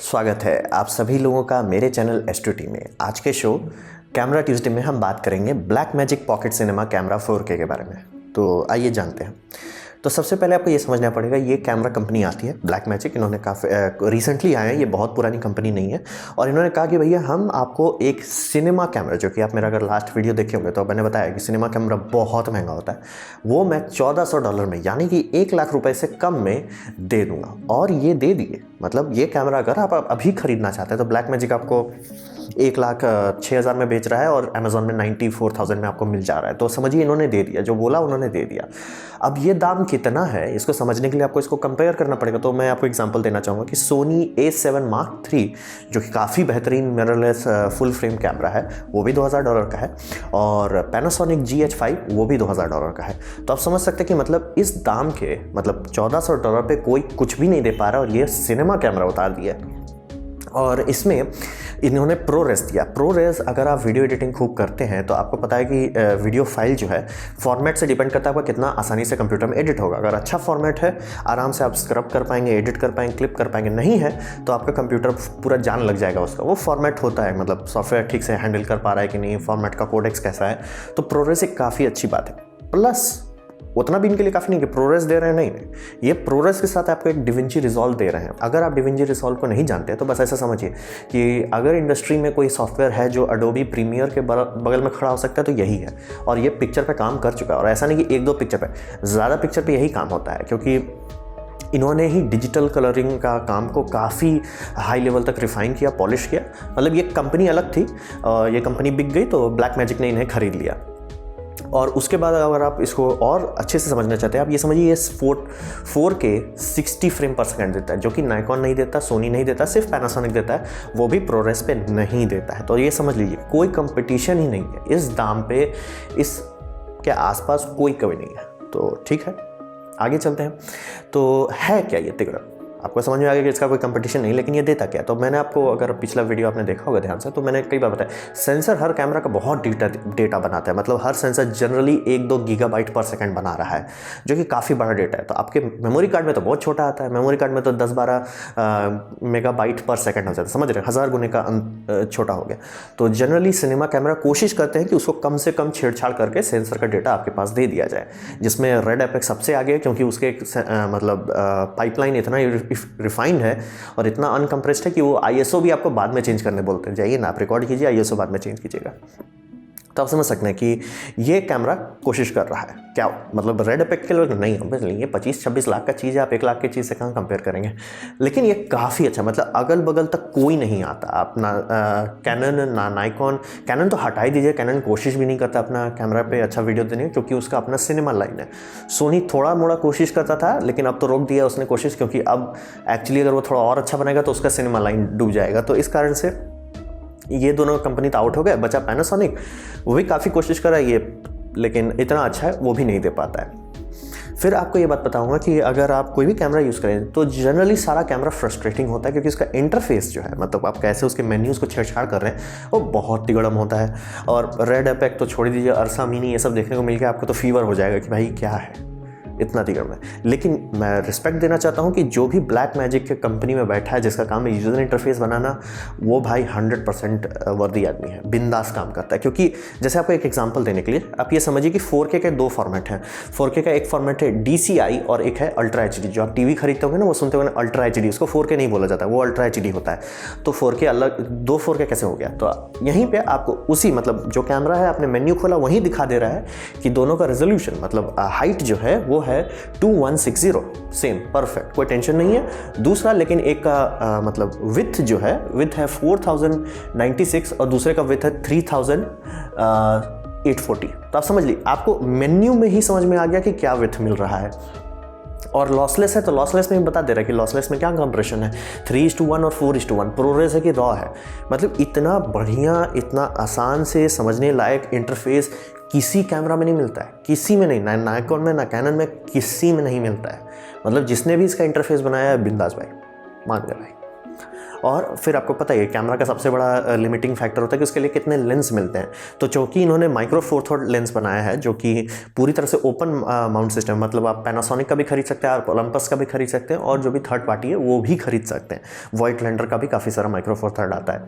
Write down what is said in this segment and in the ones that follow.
स्वागत है आप सभी लोगों का मेरे चैनल S2T में। आज के शो कैमरा ट्यूसडे में हम बात करेंगे ब्लैकमैजिक पॉकेट सिनेमा कैमरा 4K के बारे में। तो आइए जानते हैं। तो सबसे पहले आपको ये समझना पड़ेगा, ये कैमरा कंपनी आती है ब्लैकमैजिक। इन्होंने काफ़ी रिसेंटली आए हैं, ये बहुत पुरानी कंपनी नहीं है। और इन्होंने कहा कि भैया हम आपको एक सिनेमा कैमरा, जो कि आप मेरा अगर लास्ट वीडियो देखे होंगे तो मैंने बताया कि सिनेमा कैमरा बहुत महंगा होता है, वो मैं $1400 में यानी कि 1 लाख रुपए से कम में दे दूंगा। और ये दे दिए। मतलब ये कैमरा अगर आप अभी ख़रीदना चाहते हैं तो ब्लैकमैजिक आपको 1,06,000 में बेच रहा है और अमेजोन में 94,000 में आपको मिल जा रहा है। तो समझिए इन्होंने दे दिया, जो बोला उन्होंने दे दिया। अब ये दाम कितना है इसको समझने के लिए आपको इसको कंपेयर करना पड़ेगा। तो मैं आपको एग्जांपल देना चाहूँगा कि सोनी A7 Mark III, जो कि काफ़ी बेहतरीन मिररलेस फुल फ्रेम कैमरा है, वो भी $2,000 का है। और पैनासोनिक GH5 वो भी $2,000 का है। तो आप समझ सकते हैं कि मतलब इस दाम के मतलब $1,400 पे कोई कुछ भी नहीं दे पा रहा और ये सिनेमा कैमरा उतार दिया। और इसमें इन्होंने प्रोरेस दिया। प्रोरेस अगर आप वीडियो एडिटिंग खूब करते हैं तो आपको पता है कि वीडियो फाइल जो है फॉर्मेट से डिपेंड करता है आपका कितना आसानी से कंप्यूटर में एडिट होगा। अगर अच्छा फॉर्मेट है आराम से आप स्क्रब कर पाएंगे, एडिट कर पाएंगे, क्लिप कर पाएंगे। नहीं है तो आपका कंप्यूटर पूरा जान लग जाएगा उसका। वो फॉर्मेट होता है, मतलब सॉफ्टवेयर ठीक से हैंडल कर पा रहा है कि नहीं, फॉर्मेट का कोडेक्स कैसा है। तो प्रोरेस एक काफ़ी अच्छी बात है। प्लस उतना भी इनके लिए काफ़ी नहीं कि प्रोरेस दे रहे हैं, नहीं, ये प्रोरेस के साथ आपको एक डिविंची रिजॉल्व दे रहे हैं। अगर आप डिविंची रिजॉल्व को नहीं जानते तो बस ऐसा समझिए कि अगर इंडस्ट्री में कोई सॉफ्टवेयर है जो एडोबी प्रीमियर के बगल में खड़ा हो सकता है तो यही है। और ये पिक्चर पे काम कर चुका है। और ऐसा नहीं कि 1-2 पिक्चर पे, ज़्यादा पिक्चर पे यही काम होता है, क्योंकि इन्होंने ही डिजिटल कलरिंग का काम को काफ़ी हाई लेवल तक रिफाइन किया, पॉलिश किया। मतलब ये कंपनी अलग थी, ये कंपनी बिक गई तो ब्लैकमैजिक ने इन्हें खरीद लिया। और उसके बाद अगर आप इसको और अच्छे से समझना चाहते हैं, आप ये समझिए ये 4K 60 फ्रेम पर सेकंड देता है, जो कि नाइकॉन नहीं देता, सोनी नहीं देता, सिर्फ पैनासोनिक देता है, वो भी प्रोरेस पे नहीं देता है। तो ये समझ लीजिए कोई कंपटीशन ही नहीं है इस दाम पे, इस के आसपास कोई कभी नहीं है। तो ठीक है, आगे चलते हैं। तो है क्या ये तिगड़ा, आपको समझ में आ गया कि इसका कोई कंपटीशन नहीं, लेकिन ये देता क्या। तो मैंने आपको, अगर पिछला वीडियो आपने देखा होगा ध्यान से, तो मैंने कई बार बताया सेंसर हर कैमरा का बहुत डेटा बनाता है। मतलब हर सेंसर जनरली 1-2 गीगाबाइट पर सेकंड बना रहा है, जो कि काफ़ी बड़ा डेटा है। तो आपके मेमोरी कार्ड में तो बहुत छोटा आता है, मेमोरी कार्ड में तो 10-12 मेगाबाइट पर सेकंड हो जाता है। समझ रहे हैं, 1000 गुने का छोटा हो गया। तो जनरली सिनेमा कैमरा कोशिश करते हैं कि उसको कम से कम छेड़छाड़ करके सेंसर का डेटा आपके पास दे दिया जाए, जिसमें रेड एपेक्स सबसे आगे है, क्योंकि उसके मतलब पाइपलाइन इतना रिफाइंड है और इतना अनकम्प्रेस्ड है कि वो ISO भी आपको बाद में चेंज करने बोलते हैं। जाइए ना, आप रिकॉर्ड कीजिए, ISO बाद में चेंज कीजिएगा। तो आप समझ सकते हैं कि ये कैमरा कोशिश कर रहा है क्या, मतलब रेड एपेक्ट के लोग नहीं हो, ये 25-26 लाख का चीज़ है, आप 1 लाख की चीज़ से कहाँ कंपेयर करेंगे। लेकिन ये काफ़ी अच्छा, मतलब अगल बगल तक कोई नहीं आता। अपना कैनन ना नाइकॉन, कैनन तो हटा ही दीजिए, कैनन कोशिश भी नहीं करता अपना कैमरा पे अच्छा वीडियो देने, क्योंकि उसका अपना सिनेमा लाइन है। सोनी थोड़ा मोड़ा कोशिश करता था, लेकिन अब तो रोक दिया उसने कोशिश, क्योंकि अब एक्चुअली अगर वो थोड़ा और अच्छा बनेगा तो उसका सिनेमा लाइन डूब जाएगा। तो इस कारण से ये दोनों कंपनी तो आउट हो गए, बचा पैनासोनिक। वो भी काफ़ी कोशिश कर रहा है ये, लेकिन इतना अच्छा है वो भी नहीं दे पाता है। फिर आपको ये बात बताऊंगा कि अगर आप कोई भी कैमरा यूज़ करें तो जनरली सारा कैमरा फ्रस्ट्रेटिंग होता है, क्योंकि उसका इंटरफेस जो है, मतलब आप कैसे उसके मेन्यूज़ को छेड़छाड़ कर रहे हैं, वो बहुत तिगड़म होता है। और रेड एपेक्ट तो छोड़ दीजिए, अर्सा मिनी, ये सब देखने को मिल गया आपको तो फीवर हो जाएगा कि भाई क्या है, इतना तिगड़ है। लेकिन मैं रिस्पेक्ट देना चाहता हूं कि जो भी ब्लैकमैजिक के कंपनी में बैठा है, जिसका काम है यूजर इंटरफेस बनाना, वो भाई 100% वर्दी आदमी है, बिंदास काम करता है। क्योंकि जैसे आपको एक एग्जांपल देने के लिए आप ये समझिए कि 4K के 2 फॉर्मेट हैं। 4K का एक फॉर्मेट है DCI और एक है अल्ट्रा HD। जो आप टीवी खरीदते होंगे ना, वो सुनते होंगे अल्ट्रा HD, उसको 4K नहीं बोला जाता, वो अल्ट्रा HD होता है। तो 4K अलग, 2 4K कैसे हो गया। तो यहीं पर आपको उसी, मतलब जो कैमरा है आपने मेन्यू खोला वहीं दिखा दे रहा है कि दोनों का रेजोल्यूशन, मतलब हाइट जो है वो है 2160, सेम परफेक्ट, कोई टेंशन नहीं है। दूसरा लेकिन एक का मतलब विथ जो है, विथ है 4096 और दूसरे का विथ है 3840। तो आप समझ लीजिए, आपको मेन्यू में ही समझ में आ गया कि क्या विथ मिल रहा है। और लॉसलेस है तो लॉसलेस में भी बता दे रहा है कि लॉसलेस में क्या कंप्रेशन है, 3:1 और 4:1। प्रोरेस है कि रॉ है। मतलब इतना बढ़िया, इतना आसान से समझने लायक इंटरफेस किसी कैमरा में नहीं मिलता है, किसी में नहीं, ना नाइकॉन में ना कैनन में, किसी में नहीं मिलता है। मतलब जिसने भी इसका इंटरफेस बनाया है बिंदास भाई, मान गया भाई। और फिर आपको पता है कैमरा का सबसे बड़ा लिमिटिंग फैक्टर होता है कि उसके लिए कितने लेंस मिलते हैं। तो चूँकि इन्होंने माइक्रो फोर थर्ड लेंस बनाया है जो कि पूरी तरह से ओपन माउंट सिस्टम, मतलब आप पैनासोनिक का भी खरीद सकते हैं, आप ओलंपस का भी खरीद सकते हैं, और जो भी थर्ड पार्टी है वो भी खरीद सकते हैं। वॉइटलैंडर का भी काफ़ी सारा माइक्रो फोर थर्ड आता है,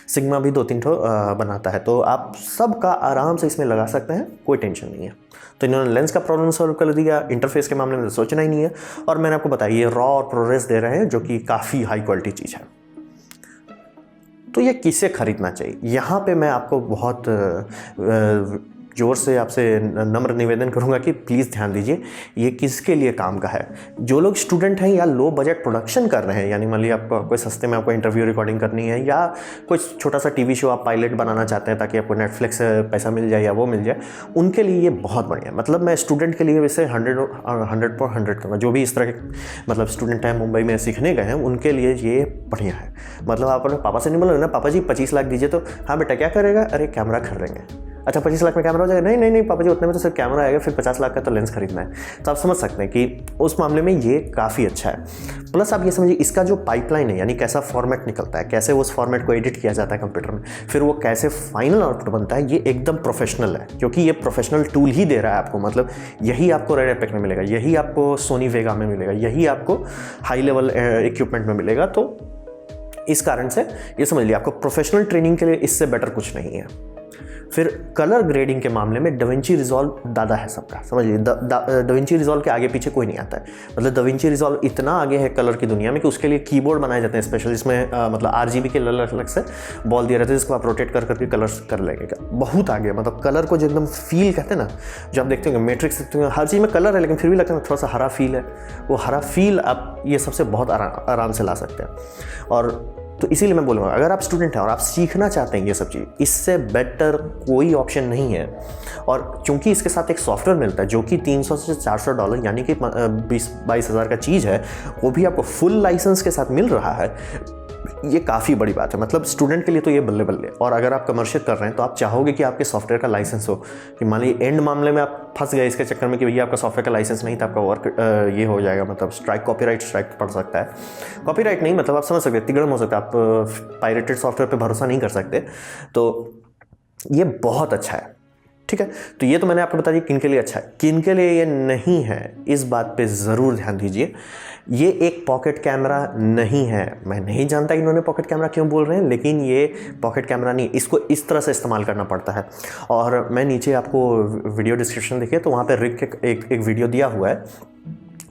सिग्मा भी 2-3 ठो बनाता है, तो आप सब का आराम से इसमें लगा सकते हैं, कोई टेंशन नहीं है। तो इन्होंने लेंस का प्रॉब्लम सॉल्व कर दिया, इंटरफेस के मामले में सोचना ही नहीं है, और मैंने आपको बताया ये रॉ और प्रोग्रेस दे रहे हैं जो कि काफ़ी हाई क्वालिटी चीज़ है। तो ये किसे खरीदना चाहिए, यहाँ पे मैं आपको बहुत ज़ोर से आपसे नम्र निवेदन करूँगा कि प्लीज़ ध्यान दीजिए ये किसके लिए काम का है। जो लोग स्टूडेंट हैं या लो बजट प्रोडक्शन कर रहे हैं, यानी मान लीजिए आपको कोई सस्ते में आपको इंटरव्यू रिकॉर्डिंग करनी है, या कोई छोटा सा टीवी शो आप पायलट बनाना चाहते हैं ताकि आपको नेटफ्लिक्स से पैसा मिल जाए या वो मिल जाए, उनके लिए ये बहुत बढ़िया है। मतलब मैं स्टूडेंट के लिए वैसे 100 पर 100 करूँगा। जो भी इस तरह के मतलब स्टूडेंट हैं मुंबई में सीखने गए हैं उनके लिए ये बढ़िया है। मतलब आप अपने पापा से नहीं बोलोगे ना, पापा जी 25 लाख दीजिए, तो हाँ बेटा क्या करेगा, अरे कैमरा खरीदेंगे। अच्छा 25 लाख में कैमरा हो जाएगा, नहीं नहीं नहीं पापा जी उतने में तो सिर्फ कैमरा आएगा, फिर 50 लाख का तो लेंस खरीदना है। तो आप समझ सकते हैं कि उस मामले में ये काफ़ी अच्छा है। प्लस आप ये समझिए इसका जो पाइपलाइन है, यानी कैसा फॉर्मेट निकलता है, कैसे उस फॉर्मेट को एडिट किया जाता है कंप्यूटर में, फिर वो कैसे फाइनल आउटपुट बनता है, ये एकदम प्रोफेशनल है, क्योंकि ये प्रोफेशनल टूल ही दे रहा है आपको। मतलब यही आपको रेड एपेक में मिलेगा, यही आपको सोनी वेगा में मिलेगा, यही आपको हाई लेवल इक्विपमेंट में मिलेगा। तो इस कारण से ये समझ लिया आपको प्रोफेशनल ट्रेनिंग के लिए इससे बेटर कुछ नहीं है। फिर कलर ग्रेडिंग के मामले में डविंची रिजॉल्व दादा है सबका, समझिए डविंची रिजॉल्व के आगे पीछे कोई नहीं आता है। मतलब डविंची रिजॉल्व इतना आगे है कलर की दुनिया में कि उसके लिए कीबोर्ड बनाए जाते हैं स्पेशल, इसमें मतलब RGB के अलग से बॉल दिया रहता है जिसको आप रोटेट कर करके कलर्स कर लेंगे। बहुत आगे, मतलब कलर को जो एकदम फील कहते हैं ना, जो आप देखते होंगे मैट्रिक्स देखते होंगे, हर चीज़ में कलर है लेकिन फिर भी लगता है थोड़ा सा हरा फील है। वो हरा फील आप ये सबसे बहुत आराम से ला सकते हैं। और तो इसीलिए मैं बोलूँगा अगर आप स्टूडेंट हैं और आप सीखना चाहते हैं ये सब चीज़, इससे बेटर कोई ऑप्शन नहीं है। और चूंकि इसके साथ एक सॉफ्टवेयर मिलता है जो कि $300 से $400 यानी कि 20-22 हज़ार का चीज़ है, वो भी आपको फुल लाइसेंस के साथ मिल रहा है, ये काफ़ी बड़ी बात है। मतलब स्टूडेंट के लिए तो ये बल्ले बल्ले। और अगर आप कमर्शियल कर रहे हैं तो आप चाहोगे कि आपके सॉफ्टवेयर का लाइसेंस हो, कि मान लीजिए एंड मामले में आप फंस गए इसके चक्कर में कि भैया आपका सॉफ्टवेयर का लाइसेंस नहीं था, आपका वर्क ये हो जाएगा, मतलब स्ट्राइक, कॉपीराइट स्ट्राइक पड़ सकता है। कॉपीराइट नहीं, मतलब आप समझ सकते हैं, तिगड़म हो सकता है, आप पायरेटेड सॉफ्टवेयर पर भरोसा नहीं कर सकते। तो ये बहुत अच्छा है, ठीक है। तो ये तो मैंने आपको बता दिया किन के लिए अच्छा है, किन के लिए ये नहीं है, इस बात पे ज़रूर ध्यान दीजिए। ये एक पॉकेट कैमरा नहीं है। मैं नहीं जानता कि इन्होंने पॉकेट कैमरा क्यों बोल रहे हैं, लेकिन ये पॉकेट कैमरा नहीं, इसको इस तरह से इस्तेमाल करना पड़ता है। और मैं नीचे आपको वीडियो डिस्क्रिप्शन देखिए तो वहाँ पर रिक एक वीडियो दिया हुआ है,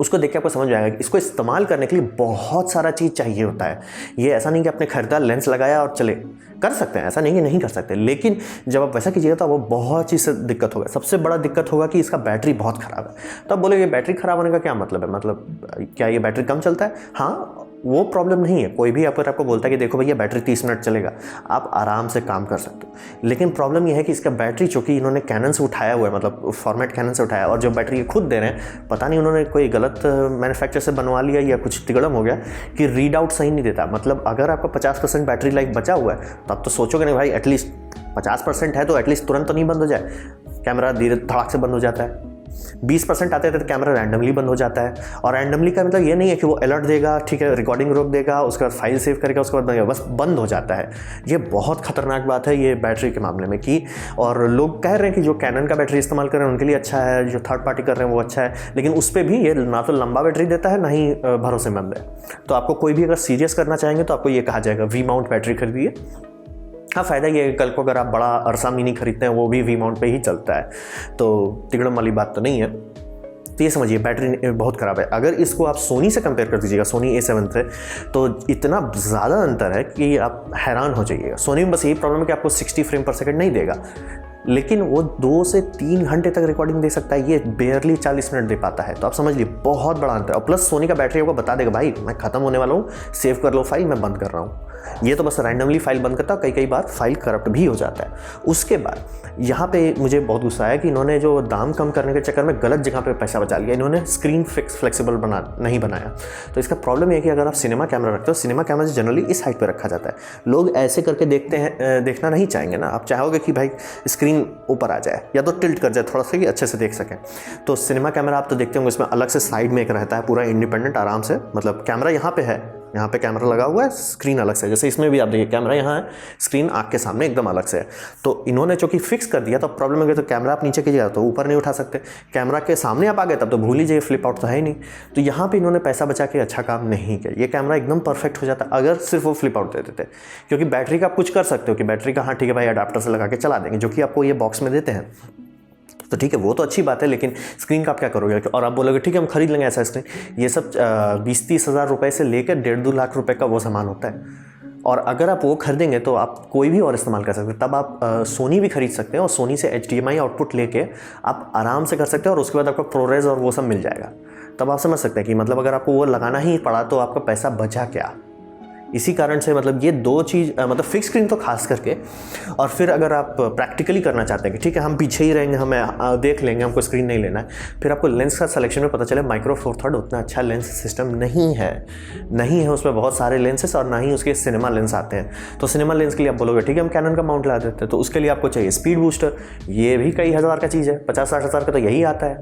उसको देख के आपको समझ आएगा कि इसको इस्तेमाल करने के लिए बहुत सारा चीज़ चाहिए होता है। ये ऐसा नहीं कि आपने खरीदा, लेंस लगाया और चले, कर सकते हैं, ऐसा नहीं कि नहीं कर सकते, लेकिन जब आप वैसा कीजिएगा तो वो बहुत चीज़ से दिक्कत होगा। सबसे बड़ा दिक्कत होगा कि इसका बैटरी बहुत ख़राब है। तो आप बोलेंगे बैटरी ख़राब होने का क्या मतलब है, मतलब क्या ये बैटरी कम चलता है? हाँ, वो प्रॉब्लम नहीं है। कोई भी आपको बोलता है कि देखो भैया बैटरी 30 मिनट चलेगा, आप आराम से काम कर सकते हो। लेकिन प्रॉब्लम ये है कि इसका बैटरी, चूँकि इन्होंने कैनन से उठाया हुआ है, मतलब फॉर्मेट कैनन से उठाया, और जो बैटरी ये खुद दे रहे हैं, पता नहीं उन्होंने कोई गलत मैन्युफैक्चर से बनवा लिया या कुछ तिगड़म हो गया कि रीड आउट सही नहीं देता। मतलब अगर आपका 50% बैटरी लाइफ बचा हुआ है तो आप तो सोचोगे नहीं भाई एटलीस्ट 50% है तो एटलीस्ट तुरंत तो नहीं बंद हो जाए, कैमरा धीरे धड़ाक से बंद हो जाता है। 20% आते थे तो कैमरा रैंडमली बंद हो जाता है। और रैंडमली का मतलब ये नहीं है कि वो अलर्ट देगा, ठीक है, रिकॉर्डिंग रोक देगा, उसके बाद फाइल सेव करेगा, उसके बाद बस बंद हो जाता है। ये बहुत खतरनाक बात है ये बैटरी के मामले में कि, और लोग कह रहे हैं कि जो कैनन का बैटरी इस्तेमाल कर रहे हैं उनके लिए अच्छा है, जो थर्ड पार्टी कर रहे हैं वो अच्छा है, लेकिन उस पर भी ये ना तो लंबा बैटरी देता है ना ही भरोसेमंद है। तो आपको कोई भी अगर सीरियस करना चाहेंगे तो आपको ये कहा जाएगा वी माउंट बैटरी खरीदिए। हाँ, फ़ायदा ये है कल को अगर आप बड़ा अरसा मिनी खरीदते हैं वो भी वी माउंट पे ही चलता है, तो तिगड़म वाली बात तो नहीं है। तो ये समझिए बैटरी बहुत ख़राब है। अगर इसको आप सोनी से कंपेयर कर दीजिएगा, सोनी A7 से, तो इतना ज़्यादा अंतर है कि आप हैरान हो जाइएगा। सोनी में बस यही प्रॉब्लम है कि आपको 60 फ्रेम पर सेकंड नहीं देगा, लेकिन वो 2 से 3 घंटे तक रिकॉर्डिंग दे सकता है, ये बेयरली 40 मिनट दे पाता है। तो आप समझ लीजिए बहुत बड़ा अंतर है। और प्लस सोनी का बैटरी आपको बता देगा भाई मैं ख़त्म होने वाला हूँ, सेव कर लो फाइल, मैं बंद कर रहा हूँ। ये तो बस रैंडमली फाइल बंद करता है, कई बार फाइल करप्ट भी हो जाता है। उसके बाद यहाँ पे मुझे बहुत गुस्सा आया कि इन्होंने जो दाम कम करने के चक्कर में गलत जगह पे पैसा बचा लिया। इन्होंने स्क्रीन फ्लेक्सिबल नहीं बनाया। तो इसका प्रॉब्लम ये है कि अगर आप सिनेमा कैमरा रखते हो, सिनेमा कैमरा जनरली इस हाइट पे रखा जाता है, लोग ऐसे करके देखना नहीं चाहेंगे ना। आप चाहोगे कि भाई स्क्रीन ऊपर आ जाए या तो टिल्ट कर जाए थोड़ा सा कि अच्छे से देख सकें। तो सिनेमा कैमरा आप तो देखते होंगे इसमें अलग से साइड में एक रहता है पूरा इंडिपेंडेंट, आराम से, मतलब कैमरा यहाँ पे है यहाँ पे कैमरा लगा हुआ है, स्क्रीन अलग से है। जैसे इसमें भी आप देखिए कैमरा यहाँ है, स्क्रीन आँख के सामने एकदम अलग से है। तो इन्होंने चूँकि फिक्स कर दिया तो प्रॉब्लम हो गई, तो कैमरा आप नीचे कीजिएगा तो ऊपर नहीं उठा सकते, कैमरा के सामने आप आ गए तब तो भूल लीजिए, फ्लिप आउट तो है ही नहीं। तो यहाँ पे इन्होंने पैसा बचा के अच्छा काम नहीं किया। ये कैमरा एकदम परफेक्ट हो जाता अगर सिर्फ वो फ्लिप आउट दे देते, क्योंकि बैटरी का आप कुछ कर सकते हो कि बैटरी का हाँ ठीक है भाई अडाप्टर से लगा के चला देंगे, जो कि आपको ये बॉक्स में देते हैं, तो ठीक है वो तो अच्छी बात है। लेकिन स्क्रीन का आप क्या करोगे? और आप बोलोगे ठीक है हम खरीद लेंगे ऐसा स्क्रीन। ये सब 20-30 हज़ार रुपये से लेकर 1.5-2 लाख रुपए का वो सामान होता है। और अगर आप वो खरीदेंगे तो आप कोई भी और इस्तेमाल कर सकते हैं। तब आप सोनी भी खरीद सकते हैं और सोनी से HDMI आउटपुट लेके आप आराम से कर सकते हैं, और उसके बाद आपको प्रोरेज और वो सब मिल जाएगा। तब आप समझ सकते हैं कि मतलब अगर आपको वो लगाना ही पड़ा तो आपका पैसा बचा क्या। इसी कारण से मतलब ये दो चीज़ मतलब फिक्स स्क्रीन तो खास करके, और फिर अगर आप प्रैक्टिकली करना चाहते हैं कि ठीक है हम पीछे ही रहेंगे, हमें देख लेंगे, हमको स्क्रीन नहीं लेना है, फिर आपको लेंस का सिलेक्शन में पता चले माइक्रो फोर थर्ड उतना अच्छा लेंस सिस्टम नहीं है उसमें बहुत सारे लेंसेस, और ना ही उसके सिनेमा लेंस आते हैं। तो सिनेमा लेंस के लिए आप बोलोगे ठीक है हम कैनन का माउंट ला देते हैं, तो उसके लिए आपको चाहिए स्पीड बूस्टर, ये भी कई हज़ार का चीज़ है, 50-60 हज़ार का तो यही आता है।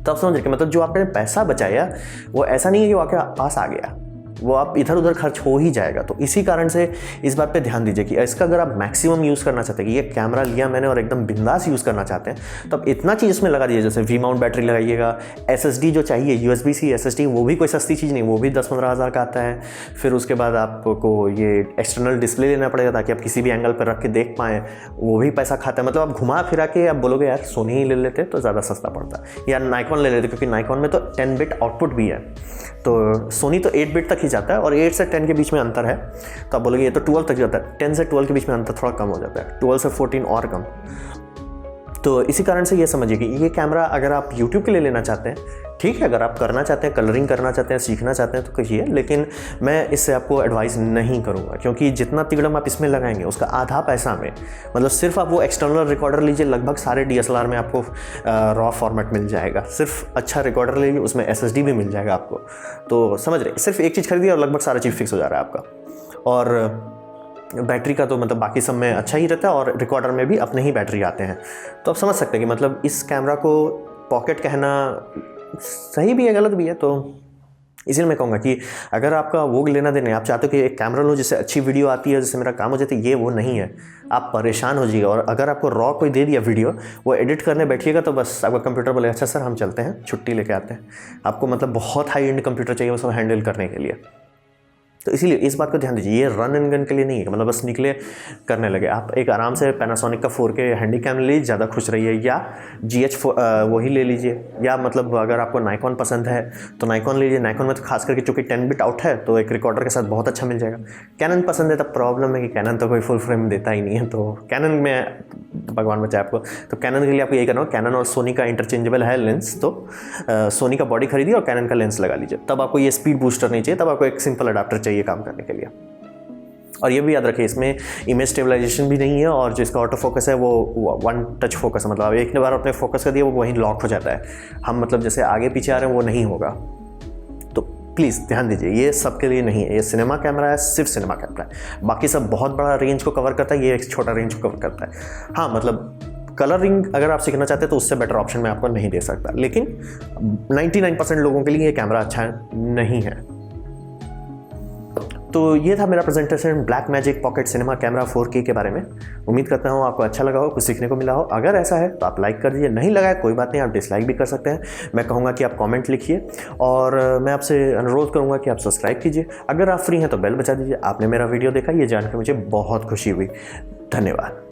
तब समझ रहे मतलब जो आपने पैसा बचाया वो ऐसा नहीं है कि वो आपके पास आ गया, वो आप इधर उधर खर्च हो ही जाएगा। तो इसी कारण से इस बात पे ध्यान दीजिए कि इसका अगर आप मैक्सिमम यूज़ करना चाहते हैं कि ये कैमरा लिया मैंने और एकदम बिंदास यूज़ करना चाहते हैं, तो आप इतना चीज़ इसमें लगा दीजिए। जैसे वी माउंट बैटरी लगाइएगा, SSD जो चाहिए USB-C SSD, वो भी कोई सस्ती चीज़ नहीं, वो भी 10-15 हज़ार का आता है। फिर उसके बाद आपको ये एक्सटर्नल डिस्प्ले लेना पड़ेगा ताकि आप किसी भी एंगल पर रख के देख पाएँ, वो भी पैसा खाता है। मतलब आप घुमा फिरा के आप बोलोगे यार सोनी ही ले लेते तो ज़्यादा सस्ता पड़ता, या नाइकॉन ले लेते, क्योंकि नाइकॉन में तो 10 बिट आउटपुट भी है, तो सोनी तो 8 बिट तक ही जाता है और 8 से 10 के बीच में अंतर है। तो आप बोलोगे ये तो 12 तक जाता है, 10 से 12 के बीच में अंतर थोड़ा कम हो जाता है, 12 से 14 और कम। तो इसी कारण से ये समझिए कि ये कैमरा अगर आप YouTube के लिए लेना चाहते हैं ठीक है, अगर आप करना चाहते हैं, कलरिंग करना चाहते हैं, सीखना चाहते हैं तो कहिए, लेकिन मैं इससे आपको एडवाइस नहीं करूँगा, क्योंकि जितना तिगड़म आप इसमें लगाएंगे उसका आधा पैसा में, मतलब सिर्फ आप वो एक्सटर्नल रिकॉर्डर लीजिए, लगभग सारे DSLR में आपको रॉ फॉर्मेट मिल जाएगा। सिर्फ अच्छा रिकॉर्डर लीजिए, उसमें SSD भी मिल जाएगा आपको। तो समझ रहे, सिर्फ एक चीज़ खरीदिए और लगभग सारा चीज़ फिक्स हो जा रहा है आपका। और बैटरी का तो मतलब बाकी सब में अच्छा ही रहता है, और रिकॉर्डर में भी अपने ही बैटरी आते हैं। तो आप समझ सकते हैं कि मतलब इस कैमरा को पॉकेट कहना सही भी है गलत भी है। तो इसीलिए मैं कहूँगा कि अगर आपका वो लेना देना है, आप चाहते हो कि एक कैमरा लो जिससे अच्छी वीडियो आती है, जिससे मेरा काम हो जाता है, ये वो नहीं है, आप परेशान हो जाइएगा। और अगर आपको रॉ कोई दे दिया वीडियो, वो एडिट करने बैठिएगा तो बस आपका कंप्यूटर बोलेगा अच्छा सर हम चलते हैं, छुट्टी लेके आते हैं। आपको मतलब बहुत हाई एंड कंप्यूटर चाहिए उसको हैंडल करने के लिए। तो इसीलिए इस बात को ध्यान दीजिए, ये रन एंड गन के लिए नहीं है, मतलब बस निकले करने लगे। आप एक आराम से पैनासोनिक का 4K हैंडी कैम ले लीजिए, ज़्यादा खुश रहिए, या GH वही ले लीजिए, या मतलब अगर आपको नाइकॉन पसंद है तो नाइकॉन ले लीजिए। नाइकॉन में तो खास करके चूँकि 10 बिट आउट है तो एक रिकॉर्डर के साथ बहुत अच्छा मिल जाएगा। कैनन पसंद है तब प्रॉब्लम है कि कैनन तो कोई फुल फ्रेम देता ही नहीं है, तो कैनन में भगवान बचाए आपको। तो कैनन के लिए आपको यही करना हो, कैनन और सोनी का इंटरचेंजेबल है लेंस, तो सोनी का बॉडी खरीदिए और कैनन का लेंस लगा लीजिए। तब आपको ये स्पीड बूस्टर नहीं चाहिए, तब आपको एक सिंपल अडाप्टर चाहिए काम करने के लिए। और ये भी याद रखिए इसमें इमेज स्टेबलाइजेशन भी नहीं है, और जो इसका ऑटो फोकस है वो वन टच फोकस है, मतलब आप एक बार अपने फोकस कर दिया वो वहीं लॉक हो जाता है। हम मतलब जैसे आगे पीछे आ रहे हैं वो नहीं होगा। तो प्लीज़ ध्यान दीजिए, ये सबके लिए नहीं है, ये सिनेमा कैमरा है, सिर्फ सिनेमा कैमरा है। बाकी सब बहुत बड़ा रेंज को कवर करता है, ये एक छोटा रेंज को कवर करता है। हाँ मतलब कलरिंग अगर आप सीखना चाहते हैं तो उससे बेटर ऑप्शन मैं आपको नहीं दे सकता, लेकिन 99% लोगों के लिए ये कैमरा अच्छा नहीं है। तो ये था मेरा presentation Blackmagic pocket cinema camera 4K के बारे में। उम्मीद करता हूँ आपको अच्छा लगा हो, कुछ सीखने को मिला हो। अगर ऐसा है तो आप लाइक कर दीजिए, नहीं लगा है कोई बात नहीं, आप डिसलाइक भी कर सकते हैं। मैं कहूँगा कि आप कमेंट लिखिए, और मैं आपसे अनुरोध करूँगा कि आप सब्सक्राइब कीजिए। अगर आप फ्री हैं तो बेल बजा दीजिए। आपने मेरा वीडियो देखा, ये जानकर मुझे बहुत खुशी हुई। धन्यवाद।